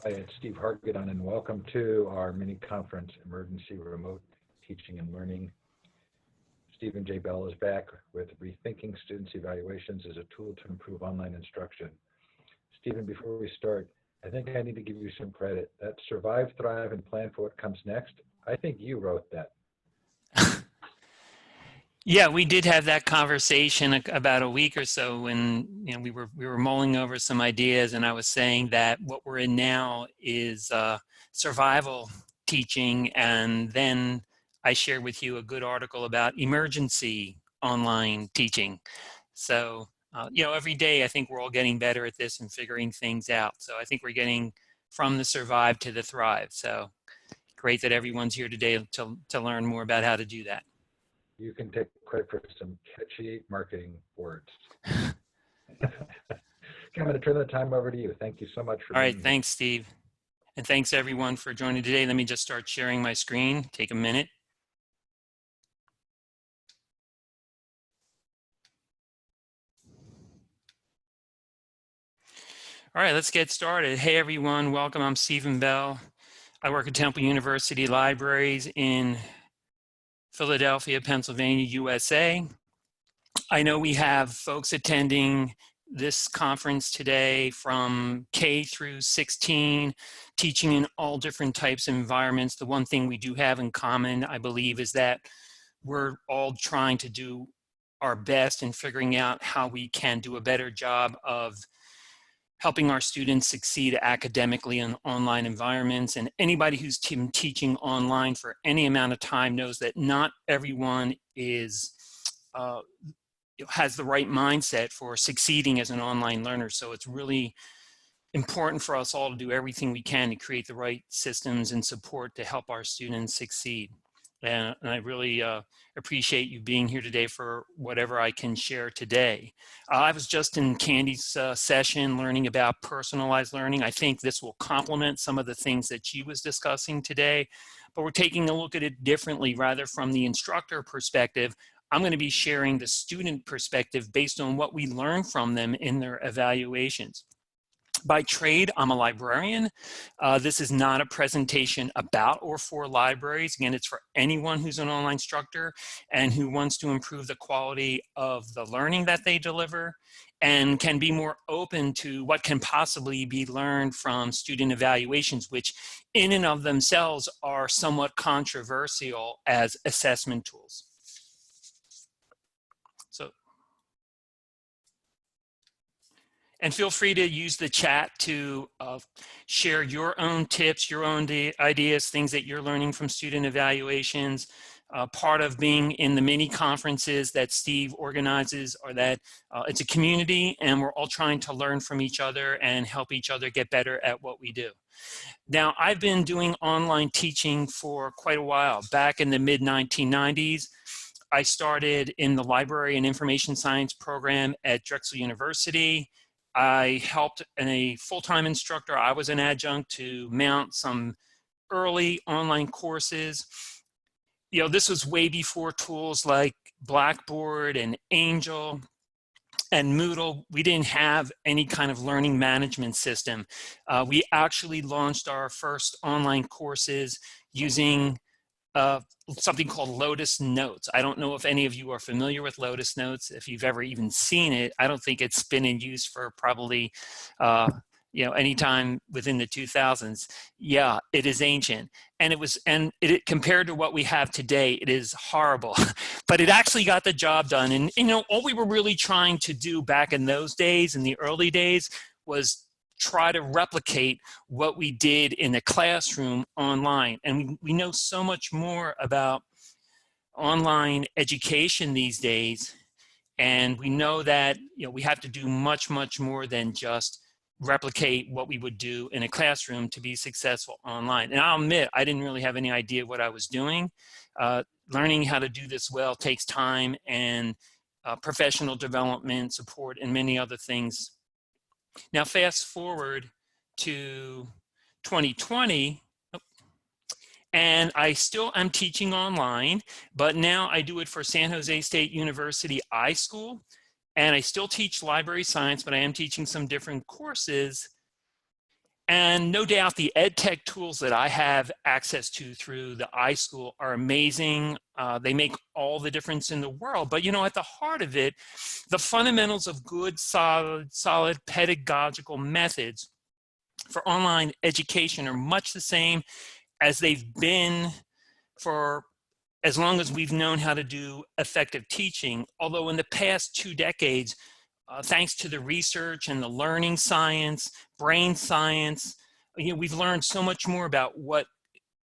Hi, it's Steve Hargadon, and welcome to our mini conference, Emergency Remote Teaching and Learning. Stephen J. Bell is back with Rethinking Students' Evaluations as a Tool to Improve Online Instruction. Stephen, before we start, I think I need to give you some credit. That survive, thrive, and plan for what comes next, I think you wrote that. Yeah, we did have that conversation about a week or so when we were mulling over some ideas, and I was saying that what we're in now is survival teaching, and then I shared with you a good article about emergency online teaching. So every day I think we're all getting better at this and figuring things out. So I think we're getting from the survive to the thrive. So great that everyone's here today to learn more about how to do that. You can take credit for some catchy marketing words. Okay, I'm going to turn the time over to you. Thank you so much for All being right, here. thanks, Steve. And thanks everyone for joining today. Let me just start sharing my screen. Take a minute. All right, let's get started. Hey everyone, welcome. I'm Stephen Bell. I work at Temple University Libraries in Philadelphia, Pennsylvania, USA. I know we have folks attending this conference today from K through 16, teaching in all different types of environments. The one thing we do have in common, I believe, is that we're all trying to do our best in figuring out how we can do a better job of helping our students succeed academically in online environments. And anybody who's teaching online for any amount of time knows that not everyone is has the right mindset for succeeding as an online learner. So it's really important for us all to do everything we can to create the right systems and support to help our students succeed. And I really appreciate you being here today for whatever I can share today. I was just in Candy's session learning about personalized learning. I think this will complement some of the things that she was discussing today, but we're taking a look at it differently. Rather from the instructor perspective, I'm going to be sharing the student perspective based on what we learn from them in their evaluations. By trade, I'm a librarian. This is not a presentation about or for libraries. Again, it's for anyone who's an online instructor and who wants to improve the quality of the learning that they deliver and can be more open to what can possibly be learned from student evaluations, which in and of themselves are somewhat controversial as assessment tools. And feel free to use the chat to share your own tips, your own ideas, things that you're learning from student evaluations. Part of being in the mini conferences that Steve organizes are that it's a community and we're all trying to learn from each other and help each other get better at what we do. Now, I've been doing online teaching for quite a while. Back in the mid-1990s, I started in the library and information science program at Drexel University. I helped a full-time instructor. I was an adjunct to mount some early online courses. This was way before tools like Blackboard and Angel and Moodle. We didn't have any kind of learning management system. We actually launched our first online courses using something called Lotus Notes. I don't know if any of you are familiar with Lotus Notes, if you've ever even seen it. I don't think it's been in use for probably any time within the 2000s. Yeah, it is ancient. And it compared to what we have today, it is horrible. But it actually got the job done. And all we were really trying to do back in those days, in the early days, was try to replicate what we did in the classroom online. And we know so much more about online education these days. And we know that we have to do much, much more than just replicate what we would do in a classroom to be successful online. And I'll admit, I didn't really have any idea what I was doing. Learning how to do this well takes time and professional development, support, and many other things. Now, fast forward to 2020, and I still am teaching online, but now I do it for San Jose State University iSchool, and I still teach library science, but I am teaching some different courses. And no doubt the ed tech tools that I have access to through the iSchool are amazing. They make all the difference in the world. But, you know, at the heart of it, the fundamentals of good, solid pedagogical methods for online education are much the same as they've been for as long as we've known how to do effective teaching. Although in the past 2 decades, thanks to the research and the learning science, brain science, you know, we've learned so much more about what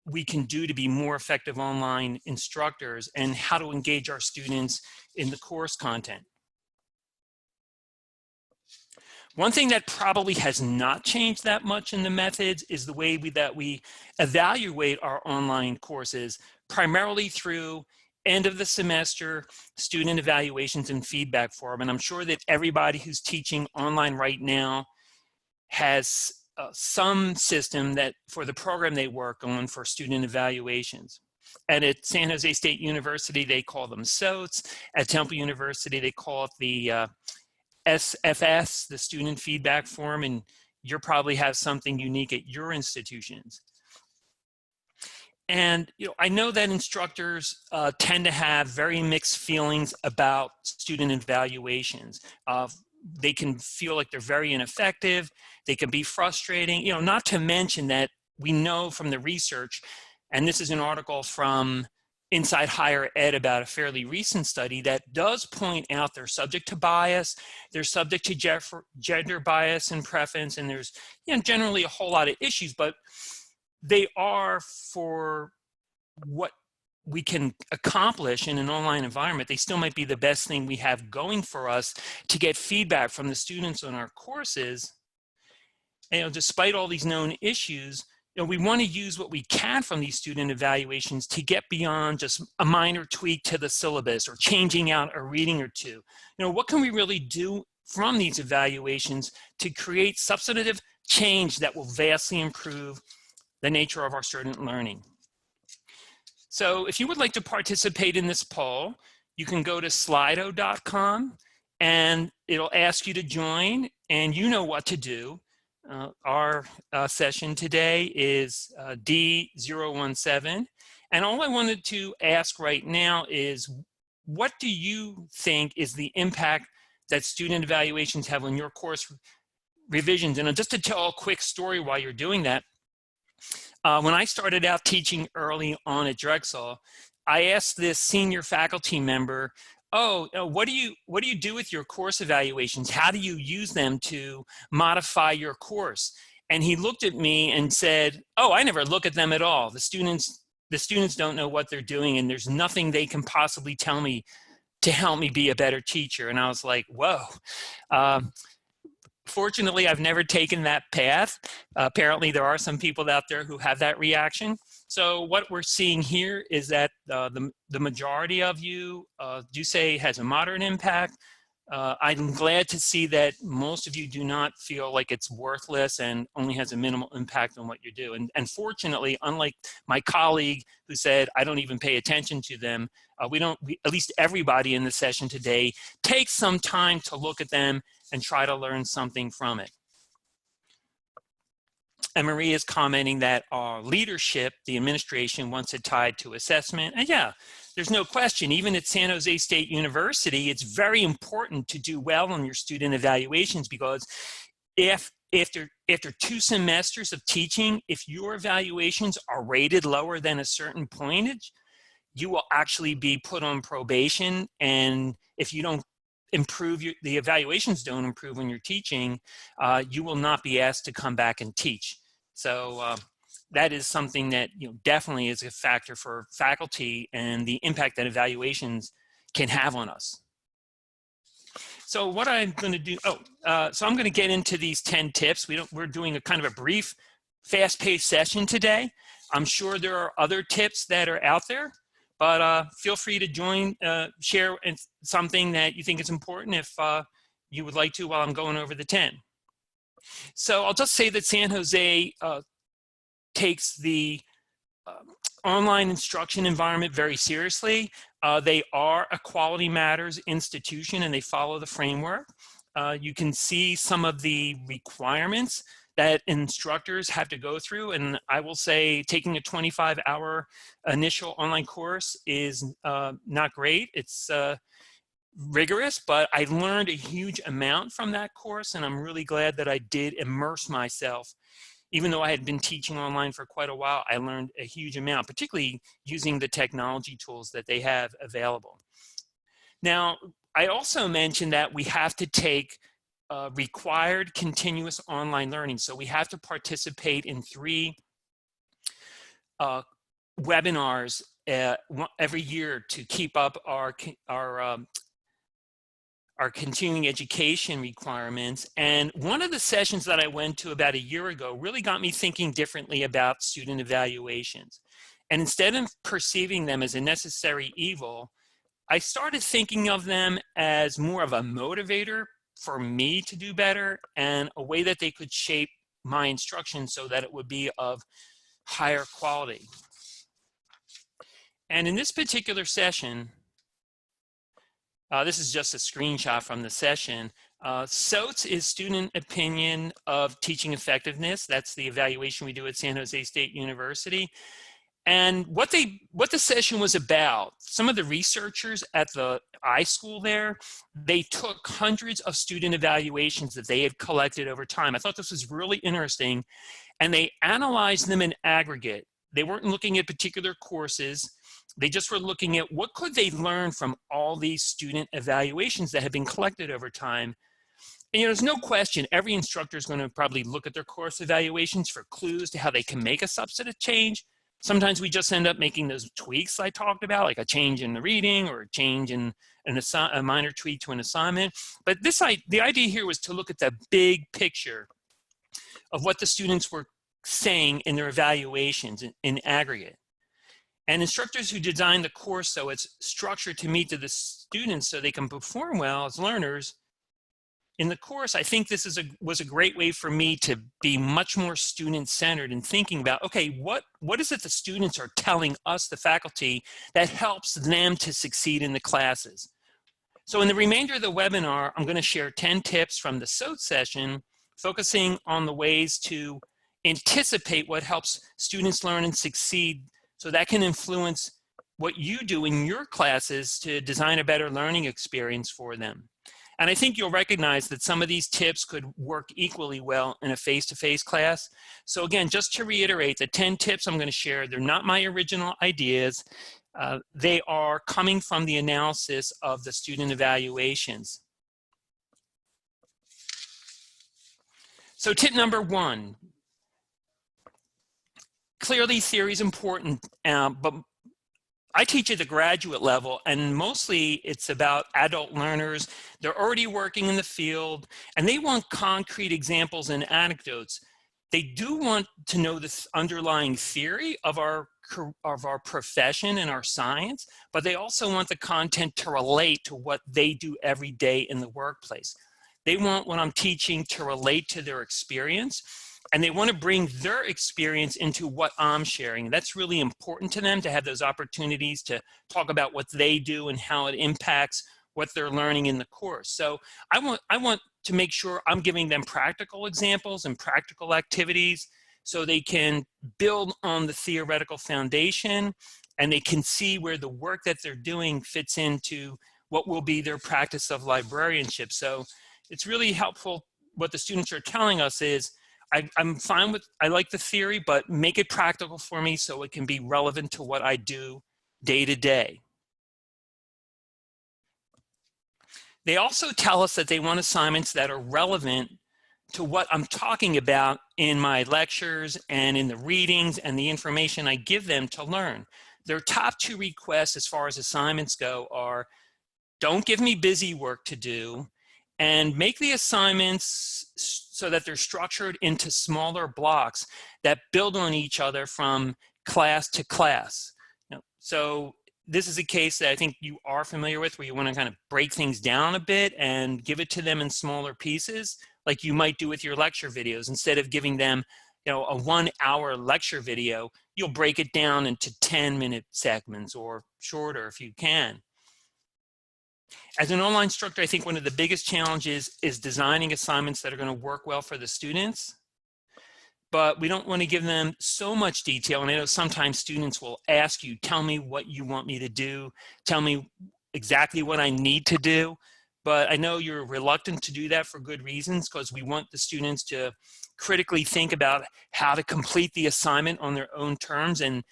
we can do to be more effective online instructors and how to engage our students in the course content. One thing that probably has not changed that much in the methods is the way that we evaluate our online courses, primarily through end of the semester student evaluations and feedback form. And I'm sure that everybody who's teaching online right now has some system that for the program they work on for student evaluations. And at San Jose State University, they call them SOTs. At Temple University, they call it the SFS, the student feedback form, and you probably have something unique at your institutions. And you know, I know that instructors tend to have very mixed feelings about student evaluations. They can feel like they're very ineffective. They can be frustrating, you know, not to mention that we know from the research, and this is an article from Inside Higher Ed about a fairly recent study that does point out they're subject to bias, they're subject to gender bias and preference, and there's, you know, generally a whole lot of issues, but they are, for what we can accomplish in an online environment, they still might be the best thing we have going for us to get feedback from the students on our courses. And, you know, despite all these known issues, you know, we want to use what we can from these student evaluations to get beyond just a minor tweak to the syllabus or changing out a reading or two. You know, what can we really do from these evaluations to create substantive change that will vastly improve the nature of our student learning? So if you would like to participate in this poll, you can go to slido.com and it'll ask you to join, and you know what to do. Our session today is D017. And all I wanted to ask right now is, what do you think is the impact that student evaluations have on your course revisions? And just to tell a quick story while you're doing that, when I started out teaching early on at Drexel, I asked this senior faculty member, oh, what do you do with your course evaluations? How do you use them to modify your course? And he looked at me and said, oh, I never look at them at all. The students don't know what they're doing, and there's nothing they can possibly tell me to help me be a better teacher. And I was like, whoa. Fortunately, I've never taken that path. Apparently, there are some people out there who have that reaction. So what we're seeing here is that the majority of you do say it has a moderate impact. I'm glad to see that most of you do not feel like it's worthless and only has a minimal impact on what you do. And fortunately, unlike my colleague who said, I don't even pay attention to them, at least everybody in the session today takes some time to look at them and try to learn something from it. And Marie is commenting that our leadership, the administration, wants it tied to assessment. And yeah, there's no question, even at San Jose State University, it's very important to do well on your student evaluations, because after 2 semesters of teaching, if your evaluations are rated lower than a certain pointage, you will actually be put on probation. And if you don't improve, the evaluations don't improve when you're teaching, you will not be asked to come back and teach. So that is something that, you know, definitely is a factor for faculty and the impact that evaluations can have on us. So what I'm going to do, so I'm going to get into these 10 tips. We're doing a kind of a brief, fast-paced session today. I'm sure there are other tips that are out there, but feel free to join, share something that you think is important if you would like to while I'm going over the 10. So I'll just say that San Jose takes the online instruction environment very seriously. They are a Quality Matters institution and they follow the framework. You can see some of the requirements that instructors have to go through. And I will say taking a 25-hour initial online course is not great. It's rigorous, but I learned a huge amount from that course, and I'm really glad that I did immerse myself. Even though I had been teaching online for quite a while, I learned a huge amount, particularly using the technology tools that they have available. Now, I also mentioned that we have to take required continuous online learning. So we have to participate in 3 webinars every year to keep up our continuing education requirements. And one of the sessions that I went to about a year ago really got me thinking differently about student evaluations. And instead of perceiving them as a necessary evil, I started thinking of them as more of a motivator for me to do better and a way that they could shape my instruction so that it would be of higher quality. And in this particular session, this is just a screenshot from the session. SOTS is Student Opinion of Teaching Effectiveness. That's the evaluation we do at San Jose State University. And what the session was about, some of the researchers at the iSchool there, they took hundreds of student evaluations that they had collected over time. I thought this was really interesting, and they analyzed them in aggregate. They weren't looking at particular courses. They just were looking at what could they learn from all these student evaluations that had been collected over time. And there's no question every instructor is going to probably look at their course evaluations for clues to how they can make a substantive change. Sometimes we just end up making those tweaks I talked about, like a change in the reading or a change in a minor tweak to an assignment. But the idea here was to look at the big picture of what the students were saying in their evaluations in aggregate. And instructors who design the course so it's structured to meet to the students so they can perform well as learners in the course, I think this was a great way for me to be much more student-centered and thinking about, okay, what is it the students are telling us, the faculty, that helps them to succeed in the classes? So in the remainder of the webinar, I'm going to share 10 tips from the SOT session, focusing on the ways to anticipate what helps students learn and succeed, so that can influence what you do in your classes to design a better learning experience for them. And I think you'll recognize that some of these tips could work equally well in a face-to-face class. So again, just to reiterate, the 10 tips I'm going to share, they're not my original ideas. They are coming from the analysis of the student evaluations. So tip number 1, clearly theory is important, but I teach at the graduate level, and mostly it's about adult learners. They're already working in the field, and they want concrete examples and anecdotes. They do want to know the underlying theory of our profession and our science, but they also want the content to relate to what they do every day in the workplace. They want what I'm teaching to relate to their experience, and they want to bring their experience into what I'm sharing. That's really important to them, to have those opportunities to talk about what they do and how it impacts what they're learning in the course. So I want to make sure I'm giving them practical examples and practical activities so they can build on the theoretical foundation, and they can see where the work that they're doing fits into what will be their practice of librarianship. So it's really helpful. What the students are telling us is, I'm fine with, I like the theory, but make it practical for me so it can be relevant to what I do day to day. They also tell us that they want assignments that are relevant to what I'm talking about in my lectures and in the readings and the information I give them to learn. Their top 2 requests as far as assignments go are, don't give me busy work to do, and make the assignments so that they're structured into smaller blocks that build on each other from class to class. So this is a case that I think you are familiar with, where you want to kind of break things down a bit and give it to them in smaller pieces, like you might do with your lecture videos. Instead of giving them, a 1-hour lecture video, you'll break it down into 10-minute segments or shorter if you can. As an online instructor, I think one of the biggest challenges is designing assignments that are going to work well for the students. but we don't want to give them so much detail. And I know sometimes students will ask you, tell me what you want me to do, tell me exactly what I need to do. But I know you're reluctant to do that for good reasons, because we want the students to critically think about how to complete the assignment on their own terms, and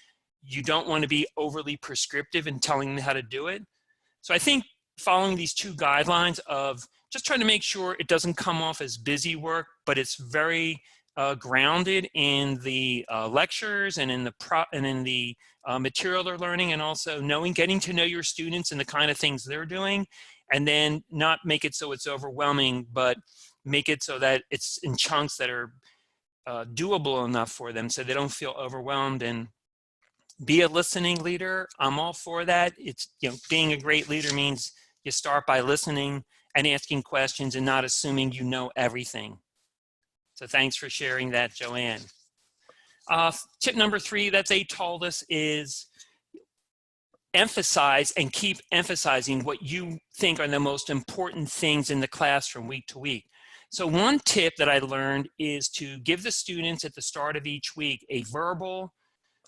you don't want to be overly prescriptive in telling them how to do it. So I think following these two guidelines of just trying to make sure it doesn't come off as busy work, but it's very grounded in the lectures and in the material they're learning, and also getting to know your students and the kind of things they're doing, and then not make it so it's overwhelming, but make it so that it's in chunks that are doable enough for them so they don't feel overwhelmed. And be a listening leader. I'm all for that. It's, being a great leader means you start by listening and asking questions and not assuming you know everything. So thanks for sharing that, Joanne. Tip number 3 that they told us is emphasize and keep emphasizing what you think are the most important things in the classroom week to week. So one tip that I learned is to give the students at the start of each week a verbal.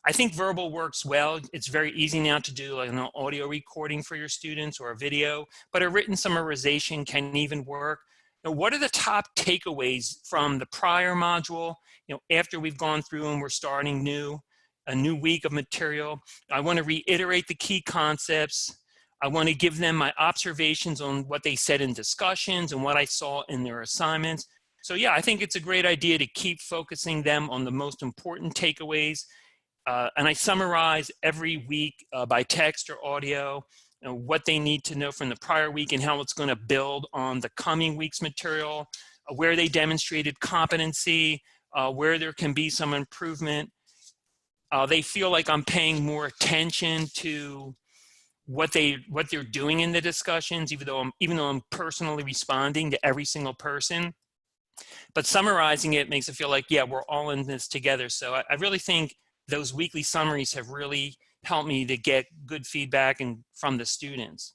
I think verbal works well. It's very easy now to do like an audio recording for your students or a video, but a written summarization can even work. Now, what are the top takeaways from the prior module? After we've gone through and we're starting a new week of material, I want to reiterate the key concepts. I want to give them my observations on what they said in discussions and what I saw in their assignments. So yeah, I think it's a great idea to keep focusing them on the most important takeaways. And I summarize every week by text or audio, what they need to know from the prior week and how it's going to build on the coming week's material, where they demonstrated competency, where there can be some improvement. They feel like I'm paying more attention to what they're doing in the discussions, even though I'm personally responding to every single person. But summarizing it makes it feel like, yeah, we're all in this together. So I really think those weekly summaries have really helped me to get good feedback from the students.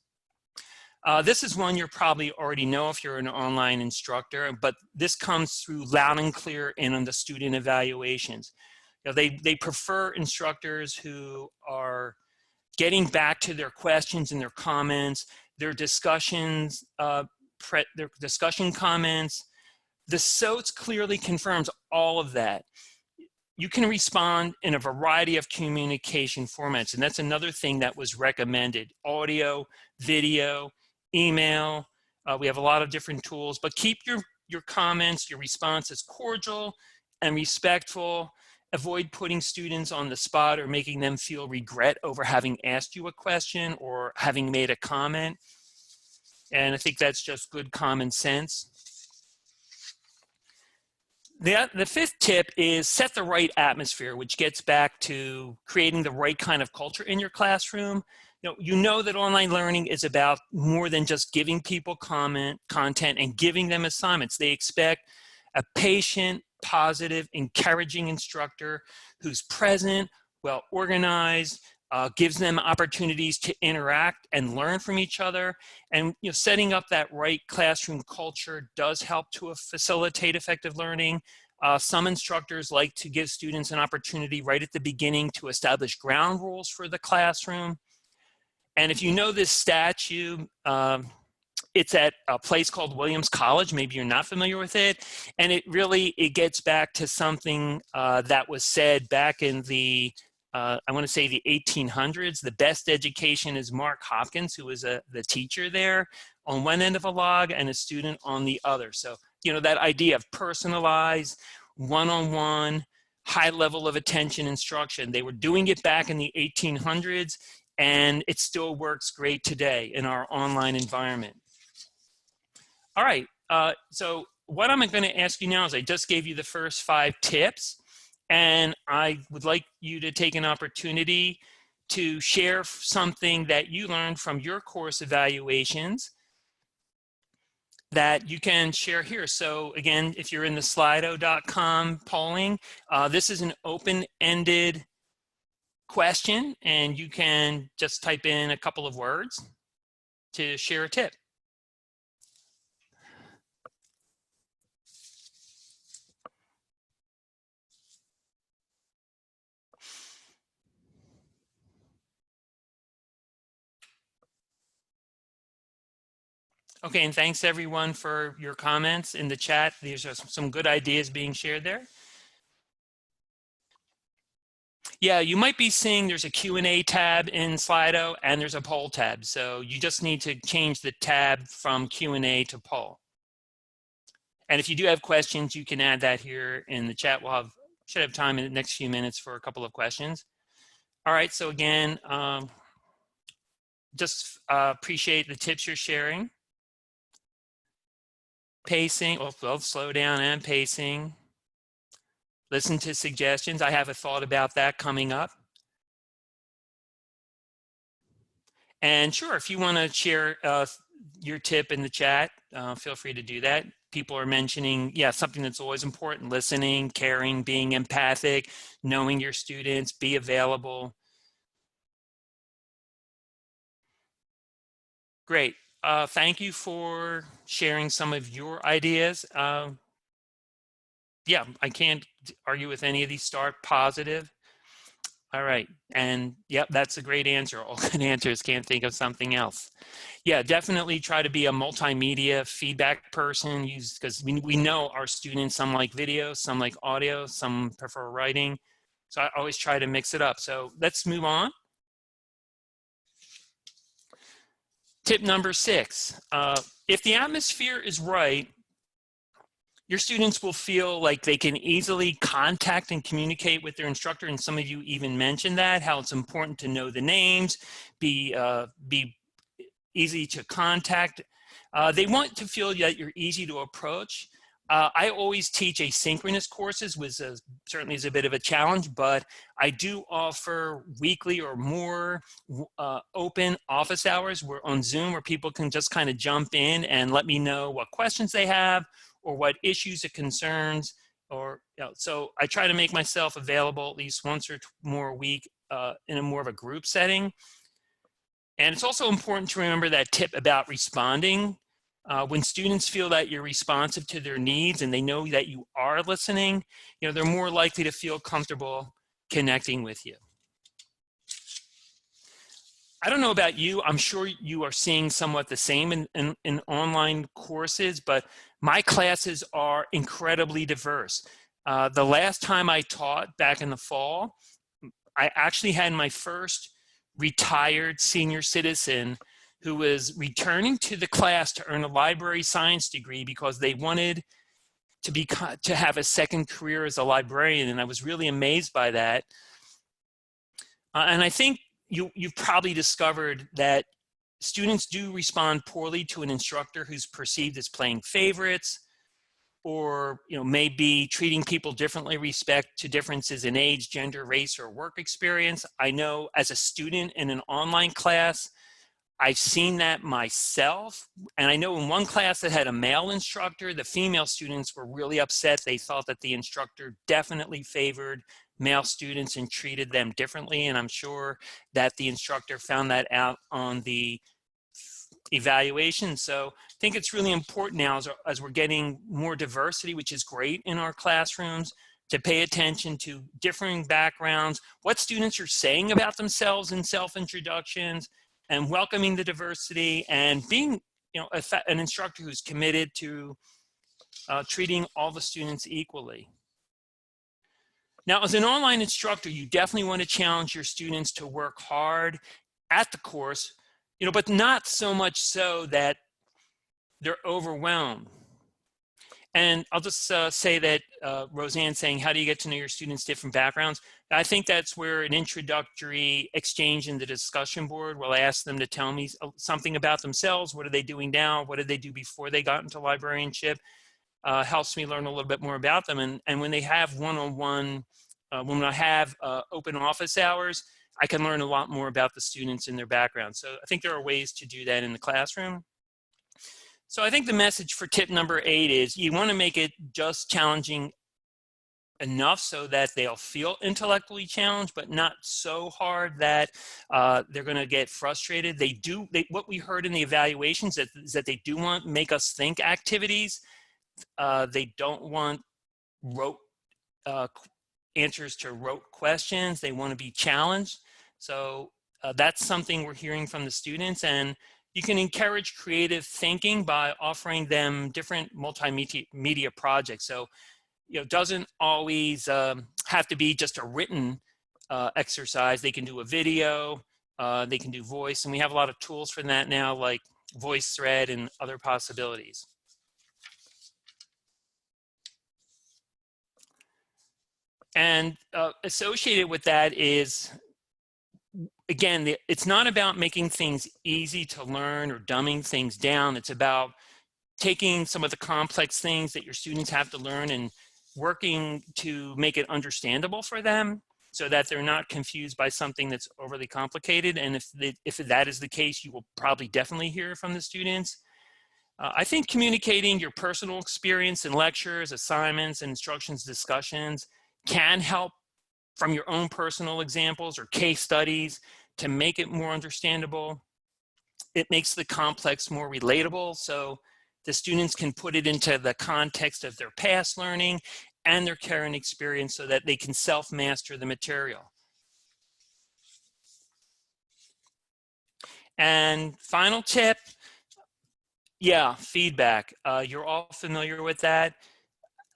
This is one you probably already know if you're an online instructor, but this comes through loud and clear in on the student evaluations. They prefer instructors who are getting back to their questions and their comments, their discussions, their discussion comments. The SOTS clearly confirms all of that. You can respond in a variety of communication formats, and that's another thing that was recommended: audio, video, email. We have a lot of different tools, but keep your comments, your responses cordial and respectful. Avoid putting students on the spot or making them feel regret over having asked you a question or having made a comment. And I think that's just good common sense. The fifth tip is set the right atmosphere, which gets back to creating the right kind of culture in your classroom. You know that online learning is about more than just giving people content and giving them assignments. They expect a patient, positive, encouraging instructor who's present, well organized, gives them opportunities to interact and learn from each other. And setting up that right classroom culture does help to facilitate effective learning. Some instructors like to give students an opportunity right at the beginning to establish ground rules for the classroom. And if you know this statue, it's at a place called Williams College. Maybe you're not familiar with it. And it gets back to something that was said back in the I want to say the 1800s. The best education is Mark Hopkins, who was the teacher there on one end of a log and a student on the other. So, that idea of personalized, one-on-one, high level of attention instruction. They were doing it back in the 1800s, and it still works great today in our online environment. All right, so what I'm going to ask you now is I just gave you the first 5 tips. And I would like you to take an opportunity to share something that you learned from your course evaluations that you can share here. So again, if you're in the slido.com polling, this is an open-ended question, and you can just type in a couple of words to share a tip. Okay, and thanks everyone for your comments in the chat. These are some good ideas being shared there. Yeah, you might be seeing there's a Q&A tab in Slido and there's a poll tab. So you just need to change the tab from Q&A to poll. And if you do have questions, you can add that here in the chat. Should have time in the next few minutes for a couple of questions. All right, so again, just appreciate the tips you're sharing. Pacing, well, slow down and pacing. Listen to suggestions. I have a thought about that coming up. And sure, if you want to share your tip in the chat, feel free to do that. People are mentioning, yeah, something that's always important: listening, caring, being empathic, knowing your students, be available. Great. Thank you for sharing some of your ideas. Yeah, I can't argue with any of these. Start positive. All right. And yep, that's a great answer. All good answers. Can't think of something else. Yeah, definitely try to be a multimedia feedback person. Because we know our students, some like video, some like audio, some prefer writing. So I always try to mix it up. So let's move on. Tip number 6, if the atmosphere is right, your students will feel like they can easily contact and communicate with their instructor. And some of you even mentioned that, how it's important to know the names, be easy to contact. They want to feel that you're easy to approach. I always teach asynchronous courses, which certainly is a bit of a challenge, but I do offer weekly or more open office hours. We're on Zoom where people can just kind of jump in and let me know what questions they have or what issues or concerns. Or so I try to make myself available at least once or more a week in a more of a group setting. And it's also important to remember that tip about responding. When students feel that you're responsive to their needs and they know that you are listening, they're more likely to feel comfortable connecting with you. I don't know about you, I'm sure you are seeing somewhat the same in online courses, but my classes are incredibly diverse. The last time I taught back in the fall, I actually had my first retired senior citizen who was returning to the class to earn a library science degree because they wanted to have a second career as a librarian, and I was really amazed by that. And I think you've probably discovered that students do respond poorly to an instructor who's perceived as playing favorites, or maybe treating people differently respect to differences in age, gender, race, or work experience. I know as a student in an online class, I've seen that myself. And I know in one class that had a male instructor, the female students were really upset. They thought that the instructor definitely favored male students and treated them differently. And I'm sure that the instructor found that out on the evaluation. So I think it's really important now as we're getting more diversity, which is great in our classrooms, to pay attention to differing backgrounds, what students are saying about themselves in self-introductions, and welcoming the diversity, and being an instructor who's committed to treating all the students equally. Now, as an online instructor, you definitely want to challenge your students to work hard at the course, but not so much so that they're overwhelmed. And I'll just say that Roseanne saying, how do you get to know your students' different backgrounds? I think that's where an introductory exchange in the discussion board will ask them to tell me something about themselves. What are they doing now? What did they do before they got into librarianship? Helps me learn a little bit more about them. And when they have one-on-one, when I have open office hours, I can learn a lot more about the students and their background. So I think there are ways to do that in the classroom. So I think the message for tip number 8 is you want to make it just challenging enough so that they'll feel intellectually challenged, but not so hard that they're going to get frustrated. What we heard in the evaluations is that they do want make us think activities. They don't want rote answers to rote questions. They want to be challenged. So that's something we're hearing from the students. And You can encourage creative thinking by offering them different multimedia projects. So, it doesn't always have to be just a written exercise. They can do a video, they can do voice, and we have a lot of tools for that now, like VoiceThread and other possibilities. And associated with that is, again, it's not about making things easy to learn or dumbing things down. It's about taking some of the complex things that your students have to learn and working to make it understandable for them so that they're not confused by something that's overly complicated. And if that is the case, you will probably definitely hear from the students. I think communicating your personal experience in lectures, assignments, and instructions discussions can help from your own personal examples or case studies to make it more understandable. It makes the complex more relatable, so the students can put it into the context of their past learning and their current experience so that they can self-master the material. And final tip, feedback. You're all familiar with that.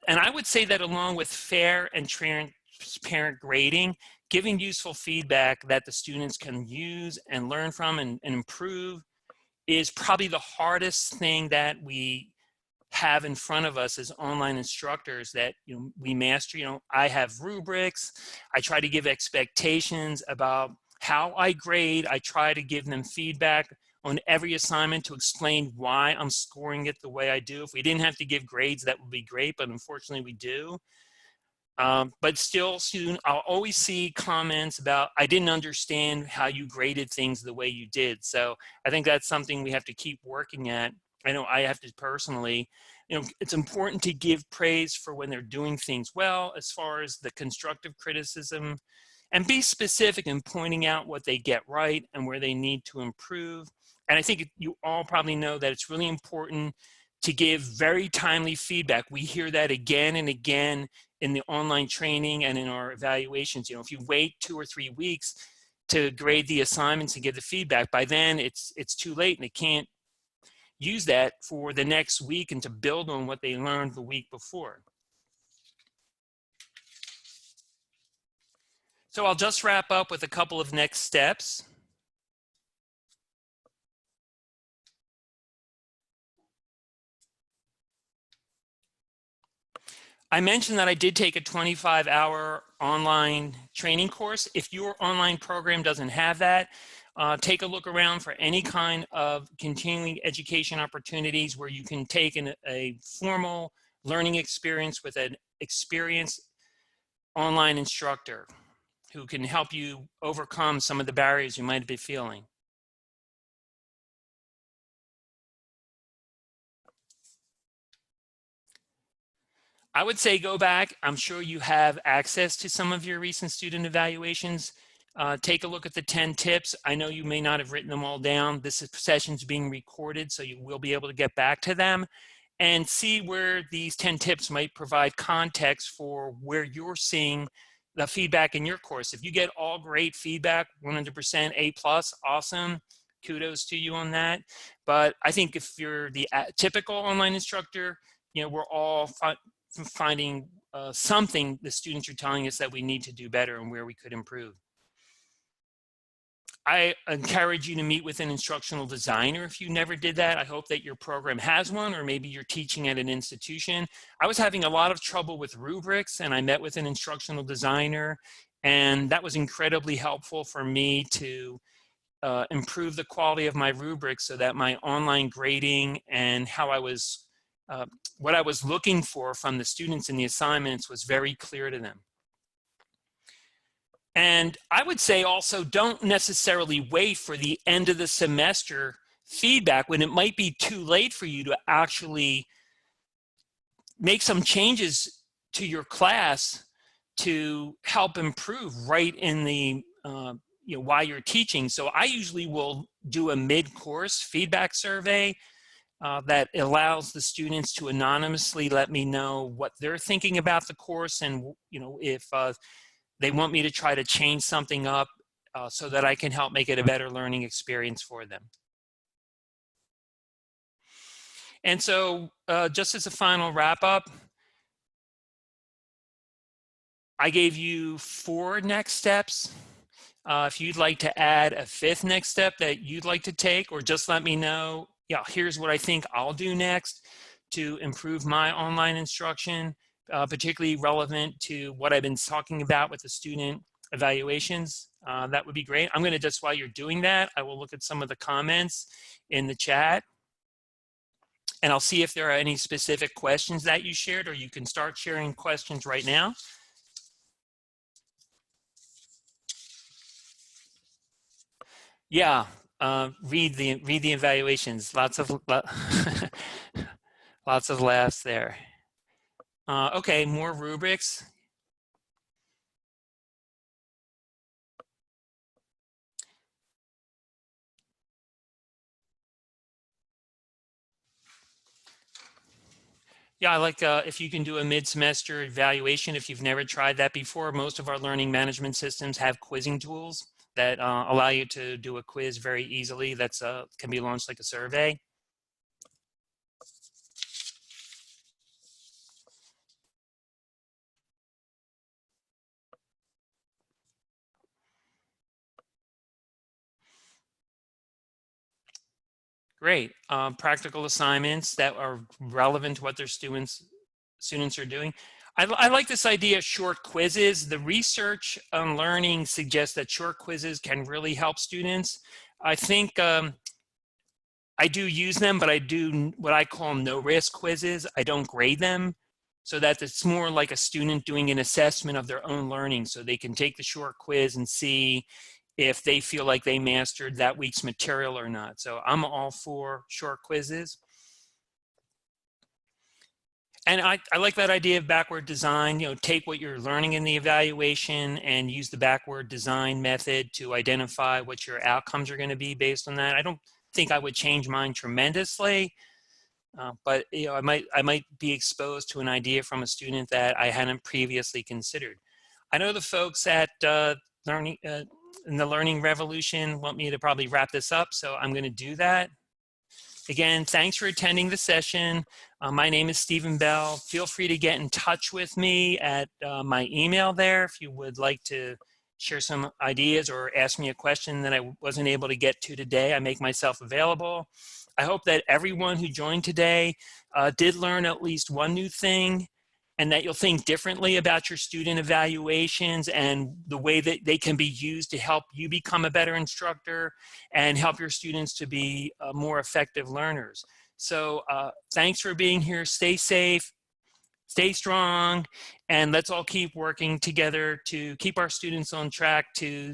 And I would say that along with fair and transparent grading, giving useful feedback that the students can use and learn from and improve is probably the hardest thing that we have in front of us as online instructors that we master. I have rubrics. I try to give expectations about how I grade. I try to give them feedback on every assignment to explain why I'm scoring it the way I do. If we didn't have to give grades, that would be great, but unfortunately we do. But still, I'll always see comments about, I didn't understand how you graded things the way you did. So I think that's something we have to keep working at. I know I have to personally, it's important to give praise for when they're doing things well, as far as the constructive criticism, and be specific in pointing out what they get right and where they need to improve. And I think you all probably know that it's really important to give very timely feedback. We hear that again and again in the online training and in our evaluations. If you wait 2 or 3 weeks to grade the assignments and give the feedback, by then it's too late, and they can't use that for the next week and to build on what they learned the week before. So I'll just wrap up with a couple of next steps. I mentioned that I did take a 25-hour online training course. If your online program doesn't have that, take a look around for any kind of continuing education opportunities where you can take a formal learning experience with an experienced online instructor who can help you overcome some of the barriers you might be feeling. I would say go back. I'm sure you have access to some of your recent student evaluations. Take a look at the 10 tips. I know you may not have written them all down. This session is being recorded, so you will be able to get back to them and see where these 10 tips might provide context for where you're seeing the feedback in your course. If you get all great feedback, 100% A+, awesome. Kudos to you on that. But I think if you're the typical online instructor, we're all finding something the students are telling us that we need to do better and where we could improve. I encourage you to meet with an instructional designer if you never did that. I hope that your program has one, or maybe you're teaching at an institution. I was having a lot of trouble with rubrics, and I met with an instructional designer, and that was incredibly helpful for me to improve the quality of my rubrics so that my online grading and how I was what I was looking for from the students in the assignments was very clear to them. And I would say also, don't necessarily wait for the end of the semester feedback when it might be too late for you to actually make some changes to your class to help improve right in the while you're teaching. So I usually will do a mid-course feedback survey that allows the students to anonymously let me know what they're thinking about the course, and if they want me to try to change something up so that I can help make it a better learning experience for them. And so just as a final wrap up, I gave you 4 next steps. If you'd like to add a 5th next step that you'd like to take, or just let me know, yeah, here's what I think I'll do next to improve my online instruction, particularly relevant to what I've been talking about with the student evaluations, that would be great. I'm going to just, while you're doing that, I will look at some of the comments in the chat, and I'll see if there are any specific questions that you shared, or you can start sharing questions right now. Yeah, read the evaluations. Lots of lots of laughs there. Okay, more rubrics. Yeah, I like if you can do a mid-semester evaluation. If you've never tried that before, most of our learning management systems have quizzing tools that allow you to do a quiz very easily. That's can be launched like a survey. Great. Practical assignments that are relevant to what their students are doing. I like this idea of short quizzes. The research on learning suggests that short quizzes can really help students. I think I do use them, but I do what I call no-risk quizzes. I don't grade them, so that it's more like a student doing an assessment of their own learning, so they can take the short quiz and see if they feel like they mastered that week's material or not. So I'm all for short quizzes. And I like that idea of backward design. You know, take what you're learning in the evaluation and use the backward design method to identify what your outcomes are going to be based on that. I don't think I would change mine tremendously, but you know, I might be exposed to an idea from a student that I hadn't previously considered. I know the folks at learning in the Learning Revolution want me to probably wrap this up, so I'm going to do that. Again, thanks for attending the session. My name is Stephen Bell. Feel free to get in touch with me at my email there if you would like to share some ideas or ask me a question that I wasn't able to get to today. I make myself available. I hope that everyone who joined today did learn at least one new thing, and that you'll think differently about your student evaluations and the way that they can be used to help you become a better instructor and help your students to be more effective learners. So thanks for being here. Stay safe, stay strong, and let's all keep working together to keep our students on track to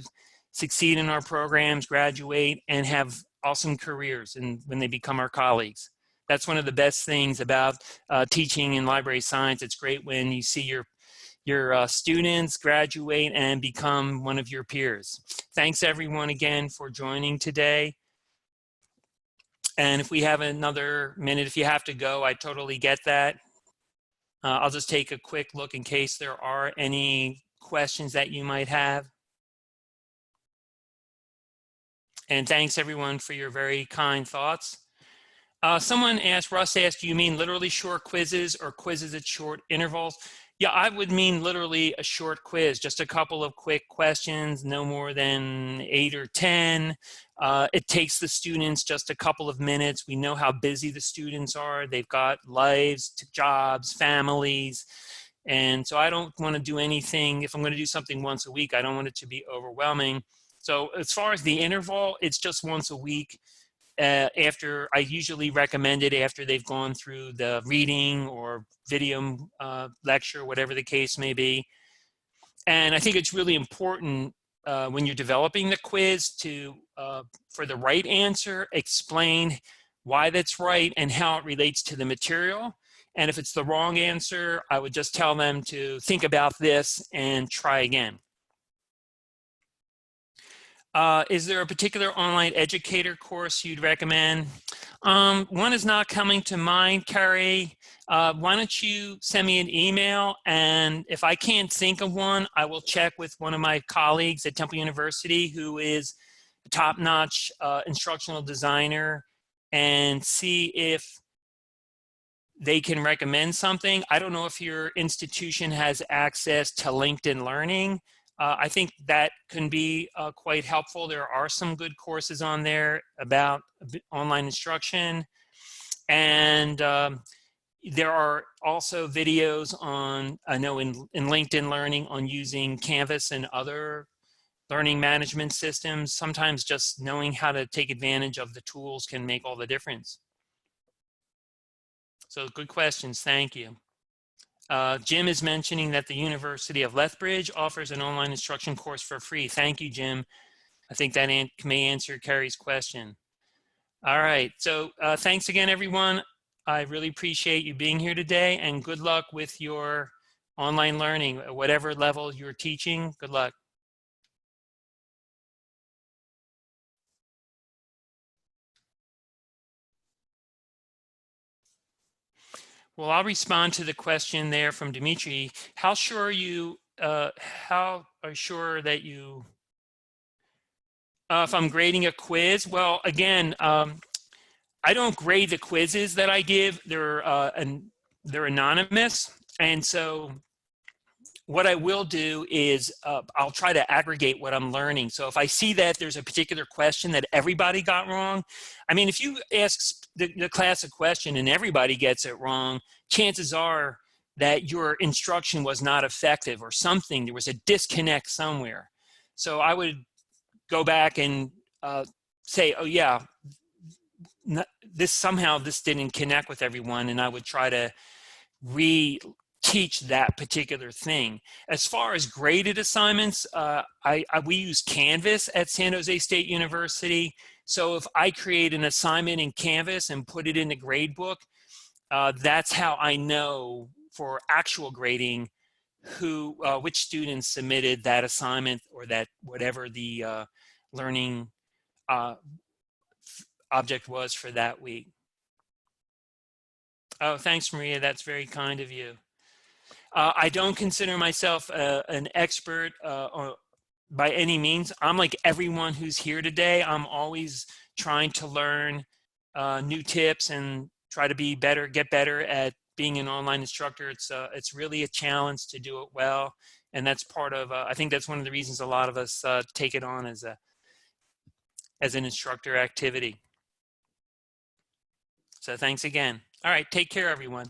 succeed in our programs, graduate, and have awesome careers and when they become our colleagues. That's one of the best things about teaching in library science. It's great when you see your students graduate and become one of your peers. Thanks everyone again for joining today. And if we have another minute, if you have to go, I totally get that. I'll just take a quick look in case there are any questions that you might have. And thanks everyone for your very kind thoughts. Someone asked, Russ asked, do you mean literally short quizzes or quizzes at short intervals? Yeah, I would mean literally a short quiz, just a couple of quick questions, no more than 8 or 10. It takes the students just a couple of minutes. We know how busy the students are. They've got lives, jobs, families. And so I don't want to do anything. If I'm going to do something once a week, I don't want it to be overwhelming. So as far as the interval, it's just once a week. After I usually recommend it after they've gone through the reading or video lecture, whatever the case may be. And I think it's really important when you're developing the quiz to, for the right answer, explain why that's right and how it relates to the material. And if it's the wrong answer, I would just tell them to think about this and try again. Is there a particular online educator course you'd recommend? One is not coming to mind, Carrie. Why don't you send me an email, and if I can't think of one, I will check with one of my colleagues at Temple University who is a top-notch instructional designer and see if they can recommend something. I don't know if your institution has access to LinkedIn Learning. I think that can be quite helpful. There are some good courses on there about online instruction. And there are also videos on, I know in LinkedIn Learning, on using Canvas and other learning management systems. Sometimes just knowing how to take advantage of the tools can make all the difference. So good questions, thank you. Jim is mentioning that the University of Lethbridge offers an online instruction course for free. Thank you, Jim. I think that may answer Carrie's question. All right, so thanks again, everyone. I really appreciate you being here today, and good luck with your online learning at whatever level you're teaching. Good luck. Well, I'll respond to the question there from Dimitri. How sure are you, how are you sure that you, if I'm grading a quiz? Well, again, I don't grade the quizzes that I give. They're anonymous. And so what I will do is I'll try to aggregate what I'm learning. So if I see that there's a particular question that everybody got wrong, I mean, if you ask the class a question and everybody gets it wrong, chances are that your instruction was not effective or something. There was a disconnect somewhere. So I would go back and say, oh yeah, somehow this didn't connect with everyone, and I would try to teach that particular thing. As far as graded assignments, we use Canvas at San Jose State University. So if I create an assignment in Canvas and put it in the grade book, that's how I know for actual grading which students submitted that assignment or that whatever the learning object was for that week. Oh, thanks, Maria. That's very kind of you. I don't consider myself an expert by any means. I'm like everyone who's here today. I'm always trying to learn new tips and try to be better, get better at being an online instructor. It's really a challenge to do it well. And that's part of, I think that's one of the reasons a lot of us take it on as an instructor activity. So thanks again. All right, take care, everyone.